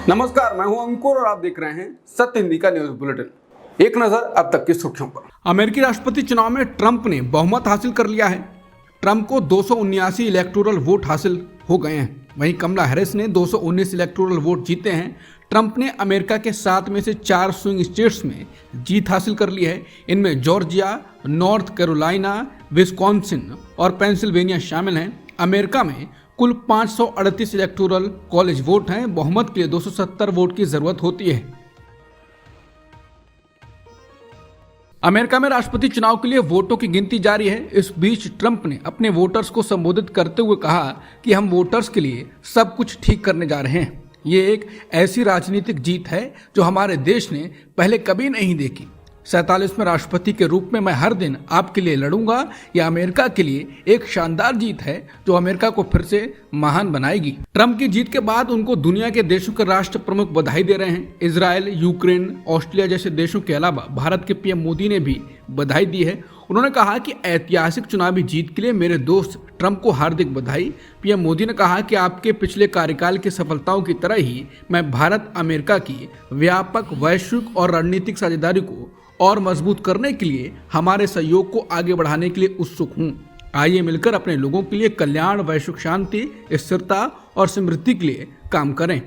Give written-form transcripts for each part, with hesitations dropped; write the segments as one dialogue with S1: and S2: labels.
S1: नमस्कार, मैं हूं अंकुर और आप देख रहे हैं सत्य हिंदी का न्यूज बुलेटिन। एक नजर अब तक की सुर्खियों पर। अमेरिकी राष्ट्रपति चुनाव में ट्रंप ने बहुमत हासिल कर लिया है। ट्रंप को 279 इलेक्टोरल वोट हासिल हो गए हैं। वहीं कमला हैरिस ने 219 इलेक्टोरल वोट जीते हैं। ट्रंप ने अमेरिका के 7 में से 4 स्विंग स्टेट्स में जीत हासिल कर ली है। इनमें जॉर्जिया, नॉर्थ कैरोलिना, विस्कॉन्सिन और पेंसिल्वेनिया शामिल हैं। अमेरिका में कुल 538 इलेक्टोरल कॉलेज वोट हैं। बहुमत के लिए 270 वोट की जरूरत होती है। अमेरिका में राष्ट्रपति चुनाव के लिए वोटों की गिनती जारी है। इस बीच ट्रंप ने अपने वोटर्स को संबोधित करते हुए कहा कि हम वोटर्स के लिए सब कुछ ठीक करने जा रहे हैं। ये एक ऐसी राजनीतिक जीत है जो हमारे देश ने पहले कभी नहीं देखी। 47वें राष्ट्रपति के रूप में मैं हर दिन आपके लिए लड़ूंगा। यह अमेरिका के लिए एक शानदार जीत है जो अमेरिका को फिर से महान बनाएगी। ट्रंप की जीत के बाद उनको दुनिया के देशों के राष्ट्र प्रमुख बधाई दे रहे हैं। इजराइल, यूक्रेन, ऑस्ट्रेलिया जैसे देशों के अलावा भारत के पीएम मोदी ने भी बधाई दी है। उन्होंने कहा कि ऐतिहासिक चुनावी जीत के लिए मेरे दोस्त ट्रंप को हार्दिक बधाई। पीएम मोदी ने कहा कि आपके पिछले कार्यकाल की सफलताओं की तरह ही मैं भारत अमेरिका की व्यापक वैश्विक और रणनीतिक साझेदारी को और मजबूत करने के लिए हमारे सहयोग को आगे बढ़ाने के लिए उत्सुक हूं। आइए मिलकर अपने लोगों के लिए कल्याण, वैश्विक शांति, स्थिरता और समृद्धि के लिए काम करें।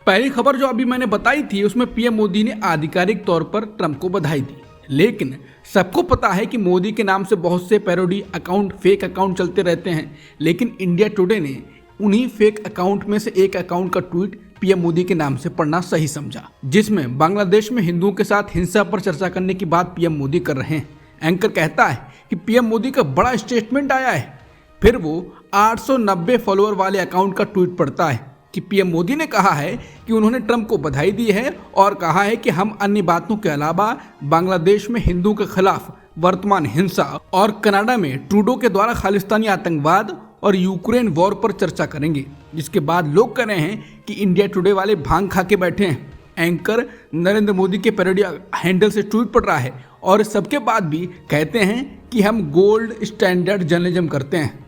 S1: पहली खबर जो अभी मैंने बताई थी उसमें पीएम मोदी ने आधिकारिक तौर पर ट्रंप को बधाई दी, लेकिन सबको पता है कि मोदी के नाम से बहुत से पैरोडी अकाउंट, फेक अकाउंट चलते रहते हैं। लेकिन इंडिया टुडे ने उन्हीं फेक अकाउंट में से एक अकाउंट का ट्वीट पीएम मोदी के नाम से पढ़ना सही समझा, जिसमें बांग्लादेश में हिंदुओं के साथ हिंसा पर चर्चा करने की बात पीएम मोदी कर रहे हैं। एंकर कहता है कि पीएम मोदी का बड़ा स्टेटमेंट आया है, फिर वो 890 फॉलोअर वाले अकाउंट का ट्वीट पढ़ता है कि पीएम मोदी ने कहा है कि उन्होंने ट्रंप को बधाई दी है और कहा है कि हम अन्य बातों के अलावा बांग्लादेश में हिंदुओं के खिलाफ वर्तमान हिंसा और कनाडा में ट्रूडो के द्वारा खालिस्तानी आतंकवाद और यूक्रेन वॉर पर चर्चा करेंगे। जिसके बाद लोग कह रहे हैं कि इंडिया टुडे वाले भांग खा के बैठे हैं। एंकर नरेंद्र मोदी के पैरोडी हैंडल से ट्वीट पढ़ रहा है और सबके बाद भी कहते हैं कि हम गोल्ड स्टैंडर्ड जर्नलिज्म करते हैं।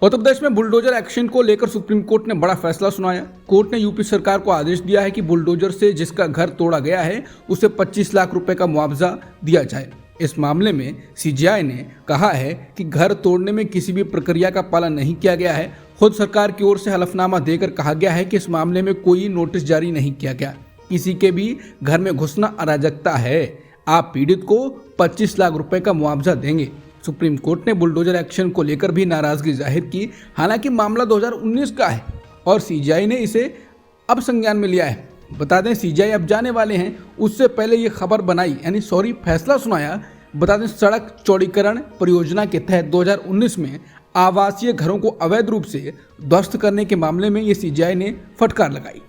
S1: उत्तर प्रदेश में बुलडोजर एक्शन को लेकर सुप्रीम कोर्ट ने बड़ा फैसला सुनाया। कोर्ट ने यूपी सरकार को आदेश दिया है कि बुलडोजर से जिसका घर तोड़ा गया है उसे 25 लाख रुपए का मुआवजा दिया जाए। इस मामले में सीजीआई ने कहा है कि घर तोड़ने में किसी भी प्रक्रिया का पालन नहीं किया गया है। खुद सरकार की ओर से हलफनामा देकर कहा गया है कि इस मामले में कोई नोटिस जारी नहीं किया गया। किसी के भी घर में घुसना अराजकता है। आप पीड़ित को 25 लाख रुपए का मुआवजा देंगे। सुप्रीम कोर्ट ने बुलडोजर एक्शन को लेकर भी नाराजगी जाहिर की। हालांकि मामला 2019 का है और सीजीआई ने इसे अब संज्ञान में लिया है। बता दें सीजीआई अब जाने वाले हैं, उससे पहले ये खबर बनाई फैसला सुनाया। बता दें सड़क चौड़ीकरण परियोजना के तहत 2019 में आवासीय घरों को अवैध रूप से ध्वस्त करने के मामले में ये सीजीआई ने फटकार लगाई।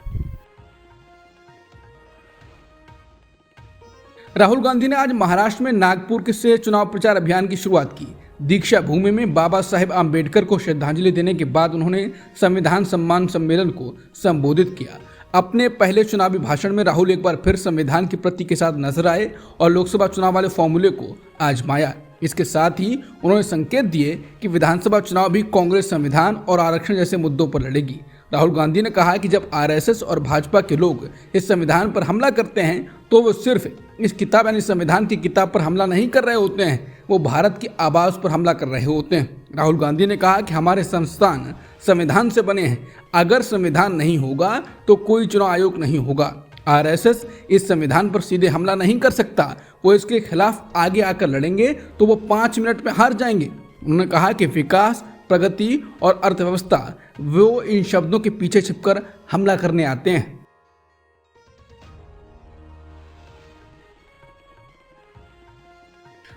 S1: राहुल गांधी ने आज महाराष्ट्र में नागपुर से चुनाव प्रचार अभियान की शुरुआत की। दीक्षा भूमि में बाबा साहेब आम्बेडकर को श्रद्धांजलि देने के बाद उन्होंने संविधान सम्मान सम्मेलन को संबोधित किया। अपने पहले चुनावी भाषण में राहुल एक बार फिर संविधान की प्रति के साथ नजर आए और लोकसभा चुनाव वाले फॉर्मूले को आजमाया। इसके साथ ही उन्होंने संकेत दिए कि विधानसभा चुनाव भी कांग्रेस संविधान और आरक्षण जैसे मुद्दों पर लड़ेगी। राहुल गांधी ने कहा कि जब आरएसएस और भाजपा के लोग इस संविधान पर हमला करते हैं तो वो सिर्फ इस किताब संविधान की किताब पर हमला नहीं कर रहे होते हैं, वो भारत की आवाज़ पर हमला कर रहे होते हैं। राहुल गांधी ने कहा कि हमारे संस्थान संविधान से बने हैं। अगर संविधान नहीं होगा तो कोई चुनाव आयोग नहीं होगा। आरएसएस इस संविधान पर सीधे हमला नहीं कर सकता। वो इसके खिलाफ आगे आकर लड़ेंगे तो वो 5 मिनट में हार जाएंगे। उन्होंने कहा कि विकास, प्रगति और अर्थव्यवस्था, वो इन शब्दों के पीछे छिपकर हमला करने आते हैं।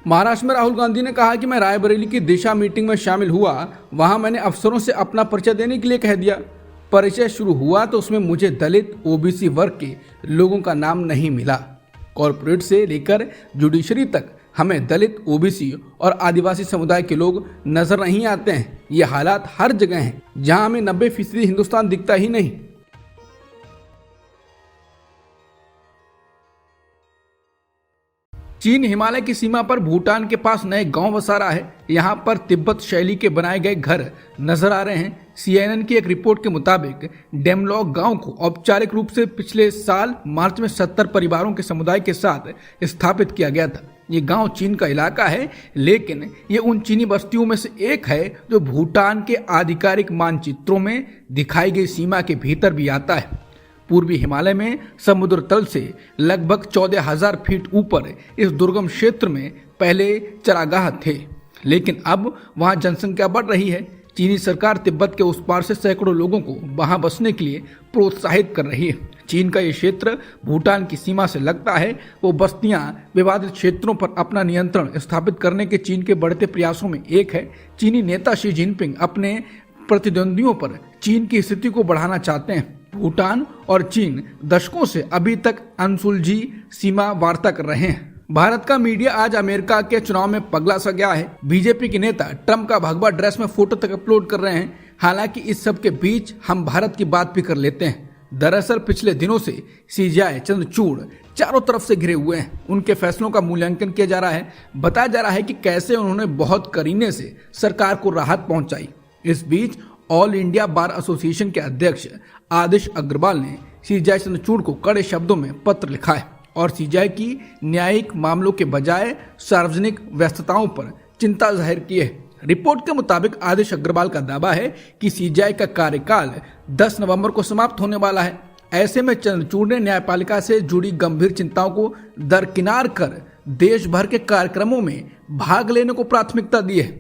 S1: महाराष्ट्र में राहुल गांधी ने कहा कि मैं रायबरेली की दिशा मीटिंग में शामिल हुआ। वहां मैंने अफसरों से अपना परिचय देने के लिए कह दिया। परिचय शुरू हुआ तो उसमें मुझे दलित, ओबीसी वर्ग के लोगों का नाम नहीं मिला। कॉरपोरेट से लेकर जुडिशरी तक हमें दलित, ओबीसी और आदिवासी समुदाय के लोग नजर नहीं आते हैं। ये हालात हर जगह हैं जहां हमें 90% हिंदुस्तान दिखता ही नहीं। चीन हिमालय की सीमा पर भूटान के पास नए गांव बसा रहा है। यहां पर तिब्बत शैली के बनाए गए घर नजर आ रहे हैं। CNN की एक रिपोर्ट के मुताबिक डेमलॉग गांव को औपचारिक रूप से पिछले साल मार्च में 70 परिवारों के समुदाय के साथ स्थापित किया गया था। ये गांव चीन का इलाका है, लेकिन ये उन चीनी बस्तियों में से एक है जो भूटान के आधिकारिक मानचित्रों में दिखाई गई सीमा के भीतर भी आता है। पूर्वी हिमालय में समुद्र तल से लगभग 14,000 फीट ऊपर इस दुर्गम क्षेत्र में पहले चरागाह थे, लेकिन अब वहां जनसंख्या बढ़ रही है। चीनी सरकार तिब्बत के उस पार से सैकड़ों लोगों को वहां बसने के लिए प्रोत्साहित कर रही है। चीन का ये क्षेत्र भूटान की सीमा से लगता है। वो बस्तियां विवादित क्षेत्रों पर अपना नियंत्रण स्थापित करने के चीन के बढ़ते प्रयासों में एक है। चीनी नेता शी जिनपिंग अपने प्रतिद्वंदियों पर चीन की स्थिति को बढ़ाना चाहते हैं। भूटान और चीन दशकों से अभी तक अनसुलझी सीमा वार्ता कर रहे हैं। भारत का मीडिया आज अमेरिका के चुनाव में पगला सा गया है। बीजेपी के नेता ट्रंप का भगवा ड्रेस में फोटो तक अपलोड कर रहे हैं। हालांकि इस सब के बीच हम भारत की बात भी कर लेते हैं। दरअसल पिछले दिनों से CGI चंद्रचूड़ चारों तरफ से घिरे हुए हैं। उनके फैसलों का मूल्यांकन किया जा रहा है। बताया जा रहा है कि कैसे उन्होंने बहुत करीने से सरकार को राहत पहुंचाई। इस बीच ऑल इंडिया बार एसोसिएशन के अध्यक्ष आदिश अग्रवाल ने CGI चंद्रचूड़ को कड़े शब्दों में पत्र लिखा है और CGI की न्यायिक मामलों के बजाय सार्वजनिक व्यस्तताओं पर चिंता जाहिर की है। रिपोर्ट के मुताबिक आदिश अग्रवाल का दावा है कि CGI का कार्यकाल 10 नवंबर को समाप्त होने वाला है। ऐसे में चंद्रचूड़ ने न्यायपालिका से जुड़ी गंभीर चिंताओं को दरकिनार कर देश भर के कार्यक्रमों में भाग लेने को प्राथमिकता दी है।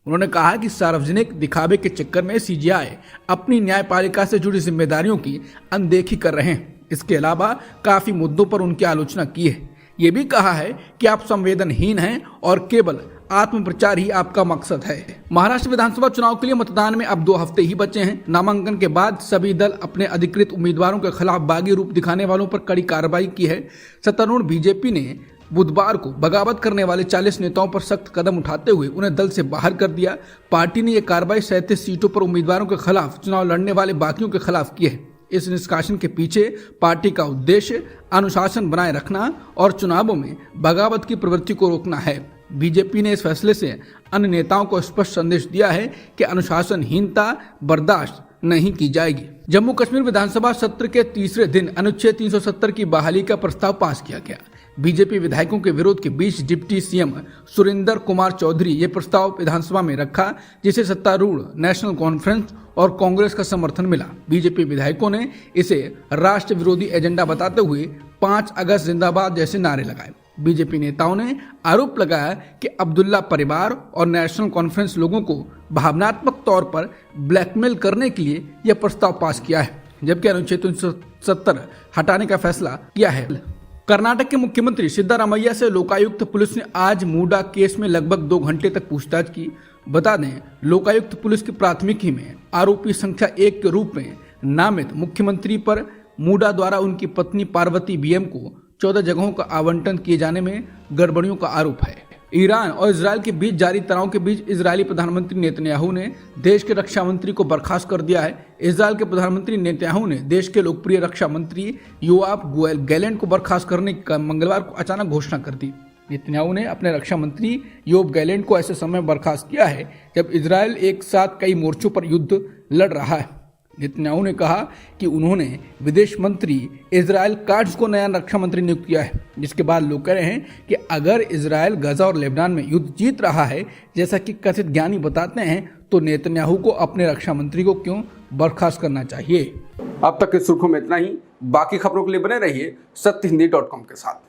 S1: उन्होंने कहा कि सार्वजनिक दिखावे के चक्कर में CGI अपनी न्यायपालिका से जुड़ी जिम्मेदारियों की अनदेखी कर रहे हैं। इसके अलावा काफी मुद्दों पर उनकी आलोचना की है। ये भी कहा है कि आप संवेदनहीन हैं और केवल आत्मप्रचार ही आपका मकसद है। महाराष्ट्र विधानसभा चुनाव के लिए मतदान में अब 2 हफ्ते ही बचे हैं। नामांकन के बाद सभी दल अपने अधिकृत उम्मीदवारों के खिलाफ बागी रूप दिखाने वालों पर कड़ी कार्रवाई की है। सत्तारूढ़ बीजेपी ने बुधवार को बगावत करने वाले 40 नेताओं पर सख्त कदम उठाते हुए उन्हें दल से बाहर कर दिया। पार्टी ने यह कार्रवाई 37 सीटों पर उम्मीदवारों के खिलाफ चुनाव लड़ने वाले बाकियों के खिलाफ की है। इस निष्कासन के पीछे पार्टी का उद्देश्य अनुशासन बनाए रखना और चुनावों में बगावत की प्रवृत्ति को रोकना है। बीजेपी ने इस फैसले से अन्य नेताओं को स्पष्ट संदेश दिया है कि अनुशासनहीनता बर्दाश्त नहीं की जाएगी। जम्मू कश्मीर विधानसभा सत्र के तीसरे दिन अनुच्छेद 370 की बहाली का प्रस्ताव पास किया गया। बीजेपी विधायकों के विरोध के बीच डिप्टी CM सुरेंद्र कुमार चौधरी ये प्रस्ताव विधानसभा में रखा, जिसे सत्तारूढ़ नेशनल कॉन्फ्रेंस और कांग्रेस का समर्थन मिला। बीजेपी विधायकों ने इसे राष्ट्र विरोधी एजेंडा बताते हुए 5 अगस्त जिंदाबाद जैसे नारे लगाए। बीजेपी नेताओं ने आरोप लगाया कि अब्दुल्ला परिवार और नेशनल कॉन्फ्रेंस लोगों को भावनात्मक तौर पर ब्लैकमेल करने के लिए यह प्रस्ताव पास किया है, जबकि अनुच्छेद 370 हटाने का फैसला किया है। कर्नाटक के मुख्यमंत्री सिद्धारमैया से लोकायुक्त पुलिस ने आज मूडा केस में लगभग 2 घंटे तक पूछताछ की। बता दें, लोकायुक्त पुलिस की प्राथमिकी में आरोपी संख्या 1 के रूप में नामित मुख्यमंत्री पर मूडा द्वारा उनकी पत्नी पार्वती BM को 14 जगहों का आवंटन किए जाने में गड़बड़ियों का आरोप है। ईरान और इजरायल के बीच जारी तनाव के बीच इजरायली प्रधानमंत्री नेतन्याहू ने देश के रक्षा मंत्री को बर्खास्त कर दिया है। इजरायल के प्रधानमंत्री नेतन्याहू ने देश के लोकप्रिय रक्षा मंत्री योआव गैलेंट को बर्खास्त करने की मंगलवार को अचानक घोषणा कर दी। नेतन्याहू ने अपने रक्षा मंत्री योआव गैलेंट को ऐसे समय बर्खास्त किया है जब इजरायल एक साथ कई मोर्चों पर युद्ध लड़ रहा है। नेतन्याहू ने कहा कि उन्होंने विदेश मंत्री इजराइल काट्ज को नया रक्षा मंत्री नियुक्त किया है, जिसके बाद लोग कह रहे हैं कि अगर इजराइल गजा और लेबनान में युद्ध जीत रहा है, जैसा कि कथित ज्ञानी बताते हैं, तो नेतन्याहू को अपने रक्षा मंत्री को क्यों बर्खास्त करना चाहिए।
S2: अब तक की सुर्खियों में इतना ही। बाकी खबरों के लिए बने रहिए सत्यहिंदी.com के साथ।